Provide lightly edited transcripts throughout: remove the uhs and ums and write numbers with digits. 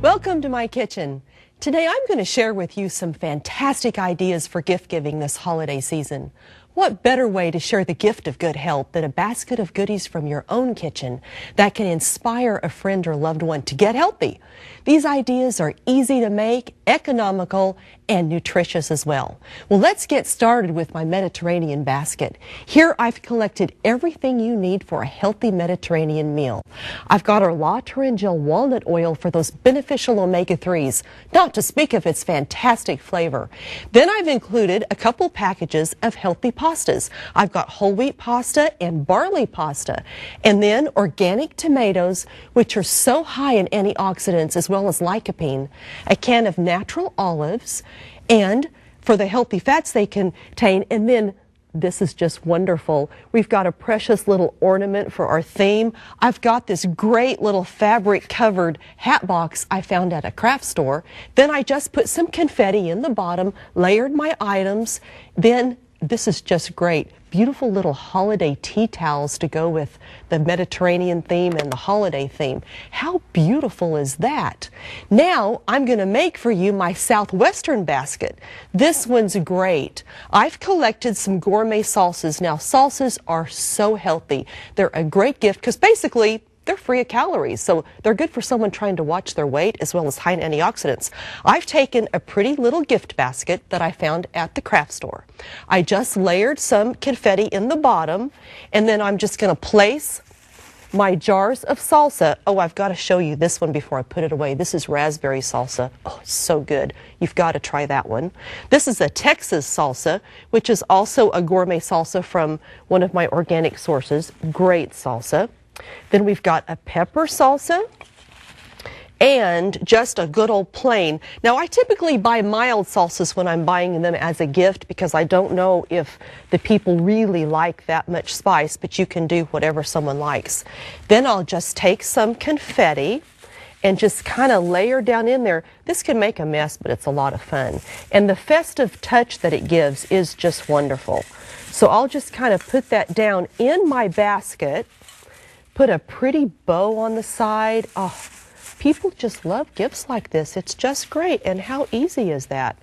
Welcome to my kitchen. Today I'm going to share with you some fantastic ideas for gift giving this holiday season. What better way to share the gift of good health than a basket of goodies from your own kitchen that can inspire a friend or loved one to get healthy? These ideas are easy to make, economical, and nutritious as well. Well, let's get started with my Mediterranean basket. Here I've collected everything you need for a healthy Mediterranean meal. I've got our La Torringel walnut oil for those beneficial omega-3s, not to speak of its fantastic flavor. Then I've included a couple packages of healthy pastas. I've got whole wheat pasta and barley pasta, and then organic tomatoes, which are so high in antioxidants as well as lycopene, a can of natural olives, and for the healthy fats they contain, and then this is just wonderful. We've got a precious little ornament for our theme. I've got this great little fabric covered hat box I found at a craft store. Then I just put some confetti in the bottom, layered my items. Then this is just great. Beautiful little holiday tea towels to go with the Mediterranean theme and the holiday theme. How beautiful is that? Now I'm going to make for you my southwestern basket. This one's great. I've collected some gourmet salsas. Now salsas are so healthy. They're a great gift because basically they're free of calories, so they're good for someone trying to watch their weight as well as high in antioxidants. I've taken a pretty little gift basket that I found at the craft store. I just layered some confetti in the bottom, and then I'm just going to place my jars of salsa. Oh, I've got to show you this one before I put it away. This is raspberry salsa. Oh, it's so good. You've got to try that one. This is a Texas salsa, which is also a gourmet salsa from one of my organic sources. Great salsa. Then we've got a pepper salsa and just a good old plain. Now I typically buy mild salsas when I'm buying them as a gift because I don't know if the people really like that much spice, but you can do whatever someone likes. Then I'll just take some confetti and just kind of layer down in there. This can make a mess, but it's a lot of fun. And the festive touch that it gives is just wonderful. So I'll just kind of put that down in my basket. Put a pretty bow on the side. Oh, people just love gifts like this. It's just great. And how easy is that?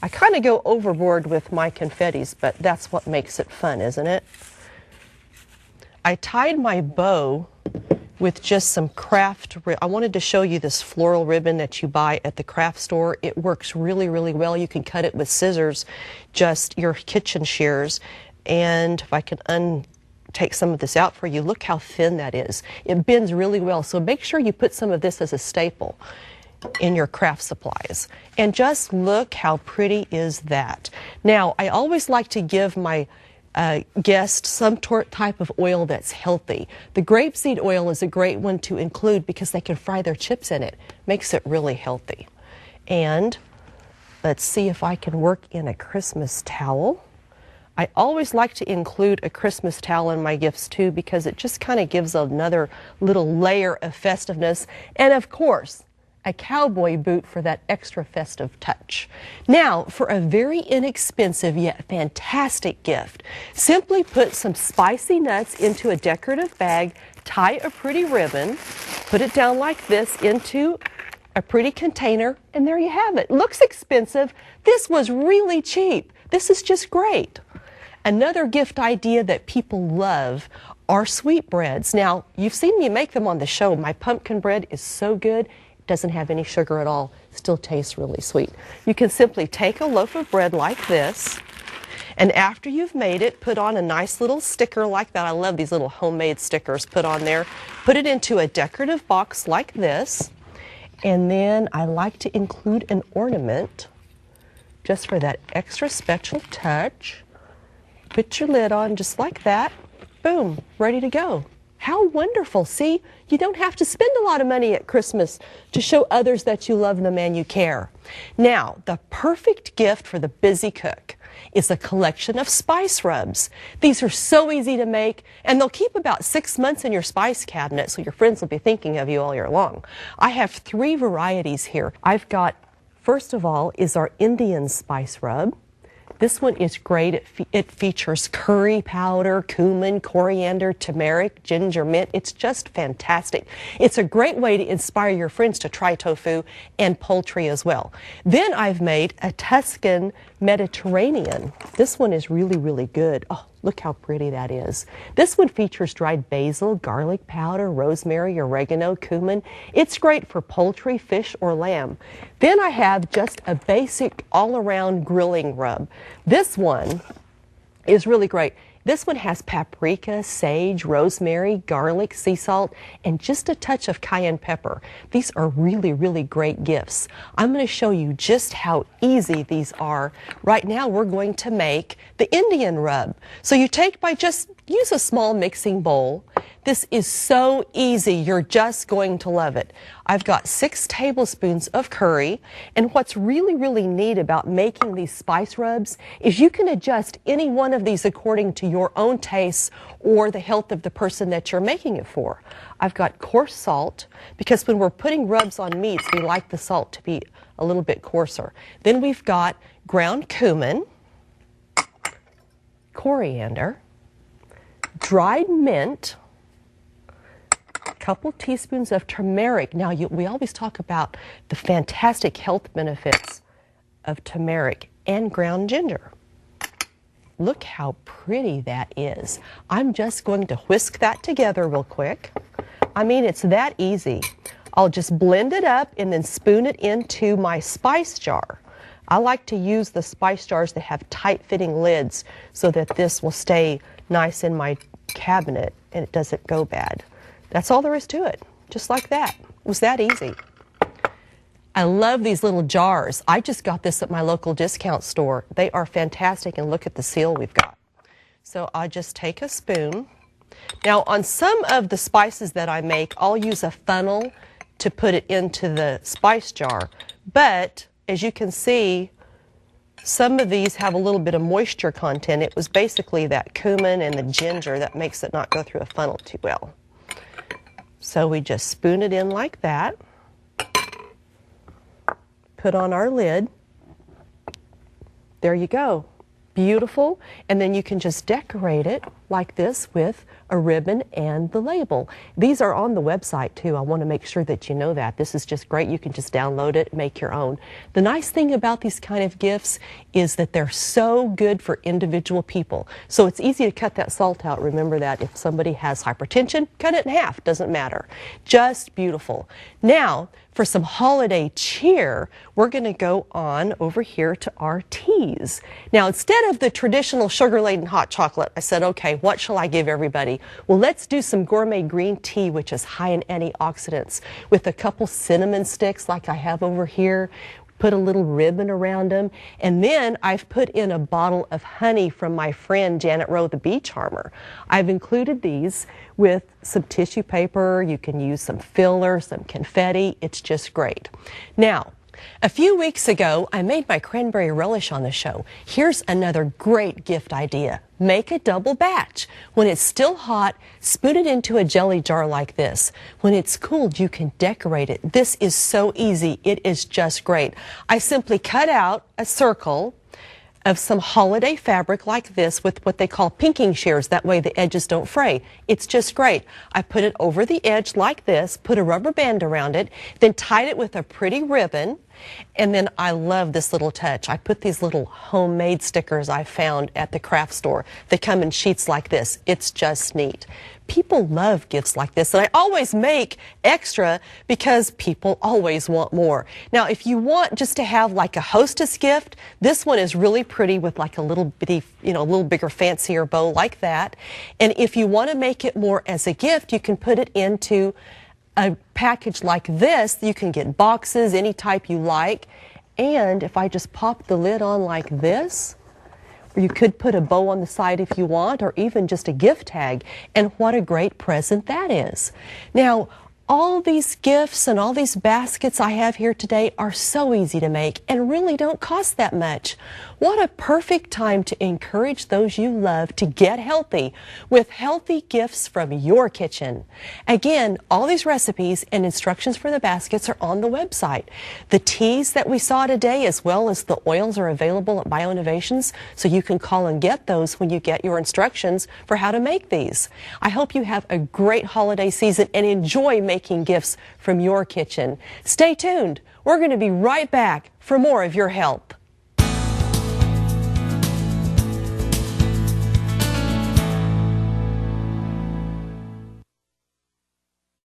I kind of go overboard with my confettis, but that's what makes it fun, isn't it? I tied my bow with just some craft I wanted to show you this floral ribbon that you buy at the craft store. It works really, really well. You can cut it with scissors, just your kitchen shears. And if I can take some of this out for you. Look how thin that is. It bends really well, so make sure you put some of this as a staple in your craft supplies. And just look how pretty is that. Now, I always like to give my guests some type of oil that's healthy. The grapeseed oil is a great one to include because they can fry their chips in it. Makes it really healthy. And let's see if I can work in a Christmas towel. I always like to include a Christmas towel in my gifts too because it just kind of gives another little layer of festiveness. And of course, a cowboy boot for that extra festive touch. Now, for a very inexpensive yet fantastic gift, simply put some spicy nuts into a decorative bag, tie a pretty ribbon, put it down like this into a pretty container, and there you have it. Looks expensive. This was really cheap. This is just great. Another gift idea that people love are sweetbreads. Now, you've seen me make them on the show. My pumpkin bread is so good, it doesn't have any sugar at all. Still tastes really sweet. You can simply take a loaf of bread like this, and after you've made it, put on a nice little sticker like that. I love these little homemade stickers put on there. Put it into a decorative box like this, and then I like to include an ornament just for that extra special touch. Put your lid on just like that. Boom, ready to go. How wonderful. See, you don't have to spend a lot of money at Christmas to show others that you love them and you care. Now, the perfect gift for the busy cook is a collection of spice rubs. These are so easy to make, and they'll keep about 6 months in your spice cabinet, so your friends will be thinking of you all year long. I have 3 varieties here. I've got, first of all, is our Indian spice rub. This one is great. It features curry powder, cumin, coriander, turmeric, ginger, mint. It's just fantastic. It's a great way to inspire your friends to try tofu and poultry as well. Then I've made a Tuscan Mediterranean. This one is really, really good. Oh, look how pretty that is. This one features dried basil, garlic powder, rosemary, oregano, cumin. It's great for poultry, fish, or lamb. Then I have just a basic all-around grilling rub. This one is really great. This one has paprika, sage, rosemary, garlic, sea salt, and just a touch of cayenne pepper. These are really, really great gifts. I'm going to show you just how easy these are. Right now we're going to make the Indian rub. So you just use a small mixing bowl. This is so easy, you're just going to love it. I've got 6 tablespoons of curry, and what's really, really neat about making these spice rubs is you can adjust any one of these according to your own tastes or the health of the person that you're making it for. I've got coarse salt, because when we're putting rubs on meats, we like the salt to be a little bit coarser. Then we've got ground cumin, coriander, dried mint, couple teaspoons of turmeric. Now, we always talk about the fantastic health benefits of turmeric, and ground ginger. Look how pretty that is. I'm just going to whisk that together real quick. I mean, it's that easy. I'll just blend it up and then spoon it into my spice jar. I like to use the spice jars that have tight-fitting lids so that this will stay nice in my cabinet and it doesn't go bad. That's all there is to it, just like that. It was that easy. I love these little jars. I just got this at my local discount store. They are fantastic, and look at the seal we've got. So I just take a spoon. Now, on some of the spices that I make, I'll use a funnel to put it into the spice jar. But, as you can see, some of these have a little bit of moisture content. It was basically that cumin and the ginger that makes it not go through a funnel too well. So we just spoon it in like that, put on our lid. There you go. Beautiful. And then you can just decorate it like this with a ribbon and the label. These are on the website too. I want to make sure that you know that. This is just great. You can just download it, make your own. The nice thing about these kind of gifts is that they're so good for individual people. So it's easy to cut that salt out. Remember that if somebody has hypertension, cut it in half. Doesn't matter. Just beautiful. Now, for some holiday cheer, we're going to go on over here to our teas. Now, instead of the traditional sugar-laden hot chocolate, I said, okay, what shall I give everybody? Well, let's do some gourmet green tea, which is high in antioxidants, with a couple cinnamon sticks like I have over here. Put a little ribbon around them, and then I've put in a bottle of honey from my friend Janet Rowe, the bee charmer. I've included these with some tissue paper. You can use some filler, some confetti. It's just great. Now, a few weeks ago, I made my cranberry relish on the show. Here's another great gift idea. Make a double batch. When it's still hot, spoon it into a jelly jar like this. When it's cooled, you can decorate it. This is so easy. It is just great. I simply cut out a circle of some holiday fabric like this with what they call pinking shears. That way the edges don't fray. It's just great. I put it over the edge like this, put a rubber band around it, then tied it with a pretty ribbon. And then I love this little touch. I put these little homemade stickers I found at the craft store. They come in sheets like this. It's just neat. People love gifts like this, and I always make extra because people always want more. Now, if you want just to have like a hostess gift, this one is really pretty with like a little bitty, a little bigger, fancier bow like that. And if you want to make it more as a gift, you can put it into a package like this. You can get boxes, any type you like. And if I just pop the lid on like this, you could put a bow on the side if you want, or even just a gift tag. And what a great present that is. Now, all these gifts and all these baskets I have here today are so easy to make and really don't cost that much. What a perfect time to encourage those you love to get healthy with healthy gifts from your kitchen. Again, all these recipes and instructions for the baskets are on the website. The teas that we saw today as well as the oils are available at BioInnovations, so you can call and get those when you get your instructions for how to make these. I hope you have a great holiday season and enjoy making gifts from your kitchen. Stay tuned. We're going to be right back for more of your help.